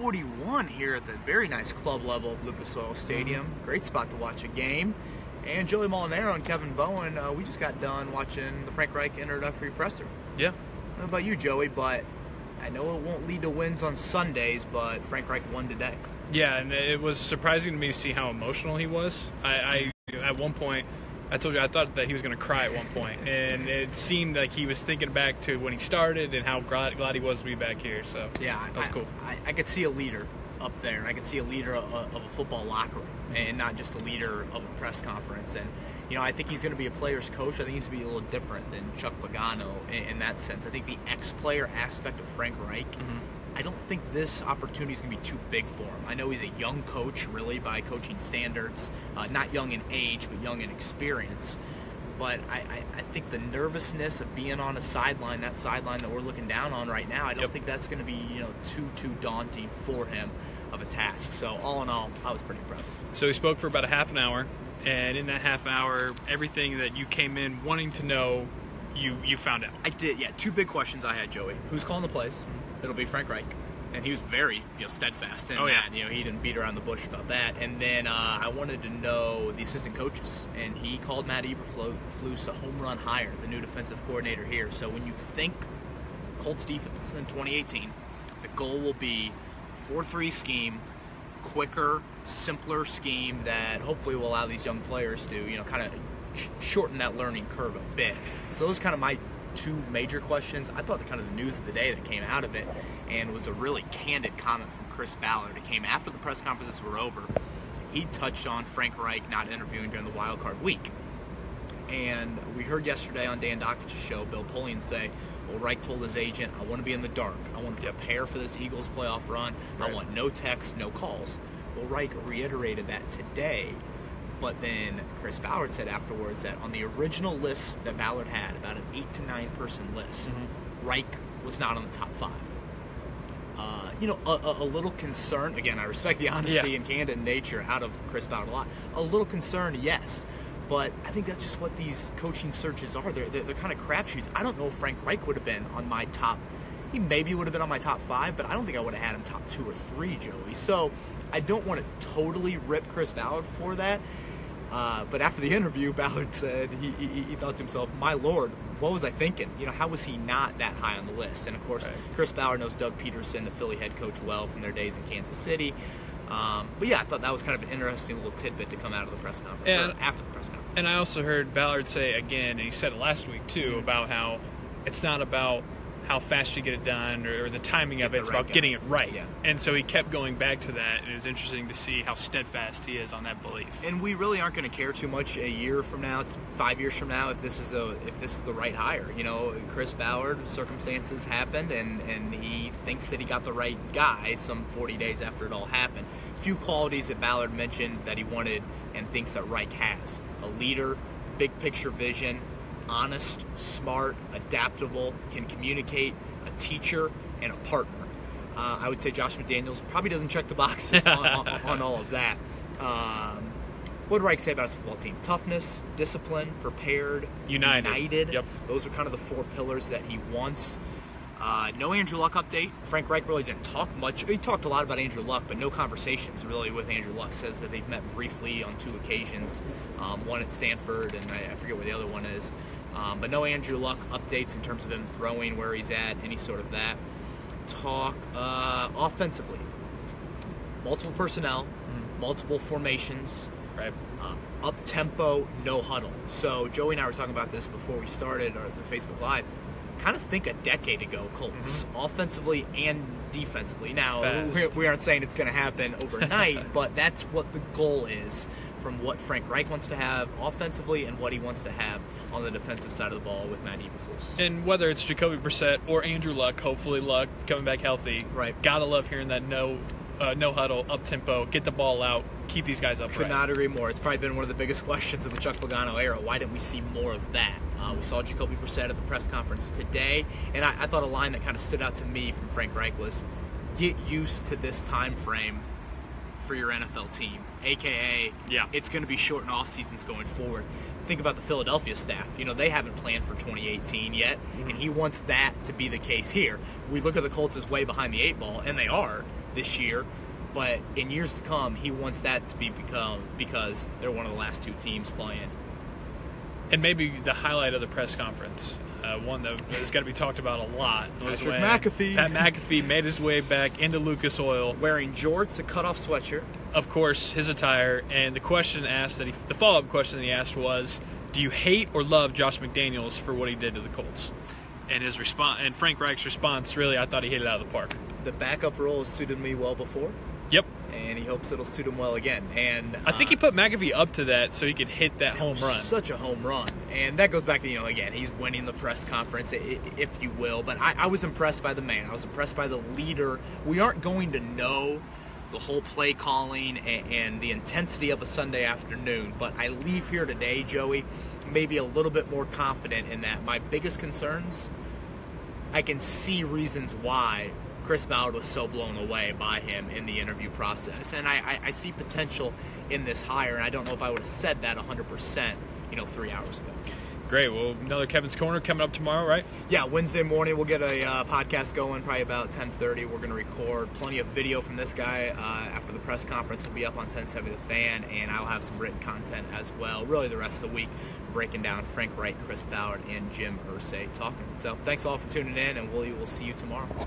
8:41 here at the very nice club level of Lucas Oil Stadium. Great spot to watch a game. And Joey Mulinaro and Kevin Bowen, we just got done watching the Frank Reich introductory presser. Yeah. I don't know about you, Joey, but I know it won't lead to wins on Sundays, but Frank Reich won today. Yeah, and it was surprising to me to see how emotional he was. I at one point, I told you I thought that he was going to cry at one point, and it seemed like he was thinking back to when he started and how glad he was to be back here. So yeah, that was cool. I could see a leader up there, and I could see a leader of a football locker room, and not just a leader of a press conference. And I think he's going to be a player's coach. I think he's going to be a little different than Chuck Pagano in that sense. I think the ex-player aspect of Frank Reich. I don't think this opportunity is going to be too big for him. I know he's a young coach, really, by coaching standards. Not young in age, but young in experience. But I think the nervousness of being on a sideline, that sideline that we're looking down on right now, I don't think that's going to be too daunting for him of a task. So all in all, I was pretty impressed. So he spoke for about a half an hour, and in that half hour, everything that you came in wanting to know, you found out. I did, yeah. Two big questions I had, Joey. Who's calling the plays? It'll be Frank Reich, and he was very steadfast in that. He didn't beat around the bush about that. And then I wanted to know the assistant coaches, and he called Matt Eberflus a home run hire, the new defensive coordinator here. So when you think Colts defense in 2018, the goal will be 4-3 scheme, quicker, simpler scheme that hopefully will allow these young players to kind of shorten that learning curve a bit. So those are kind of my two major questions. I thought the news of the day that came out of it, and was a really candid comment from Chris Ballard. It came after the press conferences were over. He touched on Frank Reich not interviewing during the wild card week. And we heard yesterday on Dan Dockett's show, Bill Pullian say, well, Reich told his agent, I want to be in the dark. I want to prepare for this Eagles playoff run. Right. I want no texts, no calls. Well, Reich reiterated that today. But then Chris Ballard said afterwards that on the original list that Ballard had, about an 8 to 9 person list, Reich was not on the top 5. A little concerned. Again, I respect the honesty and candid nature out of Chris Ballard a lot. A little concerned, yes. But I think that's just what these coaching searches are. They're kind of crapshoots. I don't know if Frank Reich would have been on my top. He maybe would have been on my top 5, but I don't think I would have had him top 2 or 3, Joey. So I don't want to totally rip Chris Ballard for that. But after the interview, Ballard said he thought to himself, my Lord, what was I thinking? How was he not that high on the list? And, of course, Chris Ballard knows Doug Peterson, the Philly head coach, well from their days in Kansas City. But, yeah, I thought that was kind of an interesting little tidbit to come out of the press conference, or after the press conference. And I also heard Ballard say again, and he said it last week, too, about how it's not about how fast you get it done or the timing of it. It's about getting it right. Yeah. And so he kept going back to that, and it was interesting to see how steadfast he is on that belief. And we really aren't going to care too much a year from now, 5 years from now, if this is the right hire. Chris Ballard, circumstances happened, and he thinks that he got the right guy some 40 days after it all happened. Few qualities that Ballard mentioned that he wanted and thinks that Reich has: a leader, big picture vision, honest, smart, adaptable, can communicate, a teacher, and a partner. I would say Josh McDaniels probably doesn't check the boxes on all of that. What did Reich say about his football team? Toughness, discipline, prepared, united. Yep. Those are kind of the 4 pillars that he wants. No Andrew Luck update. Frank Reich really didn't talk much. He talked a lot about Andrew Luck, but no conversations really with Andrew Luck. Says that they've met briefly on 2 occasions, one at Stanford, and I forget where the other one is. But no Andrew Luck updates in terms of him throwing, where he's at, any sort of that. Talk offensively. Multiple personnel, multiple formations, up-tempo, no huddle. So Joey and I were talking about this before we started the Facebook Live. Kind of think a decade ago, Colts, offensively and defensively. Now, we aren't saying it's going to happen overnight, but that's what the goal is from what Frank Reich wants to have offensively and what he wants to have on the defensive side of the ball with Matt Eberflus. And whether it's Jacoby Brissett or Andrew Luck, hopefully Luck coming back healthy, gotta love hearing that no huddle, up tempo, get the ball out, keep these guys upright. Could not agree more. It's probably been one of the biggest questions of the Chuck Pagano era. Why didn't we see more of that? We saw Jacoby Brissett at the press conference today, and I thought a line that kind of stood out to me from Frank Reich was, get used to this time frame for your NFL team, a.k.a. it's going to be short in off seasons going forward. Think about the Philadelphia staff. They haven't planned for 2018 yet, and he wants that to be the case here. We look at the Colts as way behind the 8 ball, and they are. this year. But in years to come, he wants that to become because they're one of the last 2 teams playing. And maybe the highlight of the press conference, one that is going to be talked about a lot, was when Pat McAfee made his way back into Lucas Oil. Wearing jorts, a cutoff sweatshirt. Of course, his attire. And the question asked the follow-up question that he asked was, do you hate or love Josh McDaniels for what he did to the Colts? And his response, and Frank Reich's response, really, I thought he hit it out of the park. The backup role has suited me well before. Yep. And he hopes it'll suit him well again. And I think he put McAfee up to that so he could hit that home run. Such a home run. And that goes back to, again, he's winning the press conference, if you will. But I was impressed by the man. I was impressed by the leader. We aren't going to know the whole play calling and the intensity of a Sunday afternoon. But I leave here today, Joey, maybe a little bit more confident in that. My biggest concerns, I can see reasons why Chris Ballard was so blown away by him in the interview process. And I see potential in this hire, and I don't know if I would have said that 100%, 3 hours ago. Great. Well, another Kevin's Corner coming up tomorrow, right? Yeah, Wednesday morning we'll get a podcast going, probably about 10:30. We're going to record plenty of video from this guy after the press conference. Will be up on 1070 The Fan, and I'll have some written content as well. Really the rest of the week, breaking down Frank Reich, Chris Ballard, and Jim Irsay talking. So thanks all for tuning in, and we will see you tomorrow.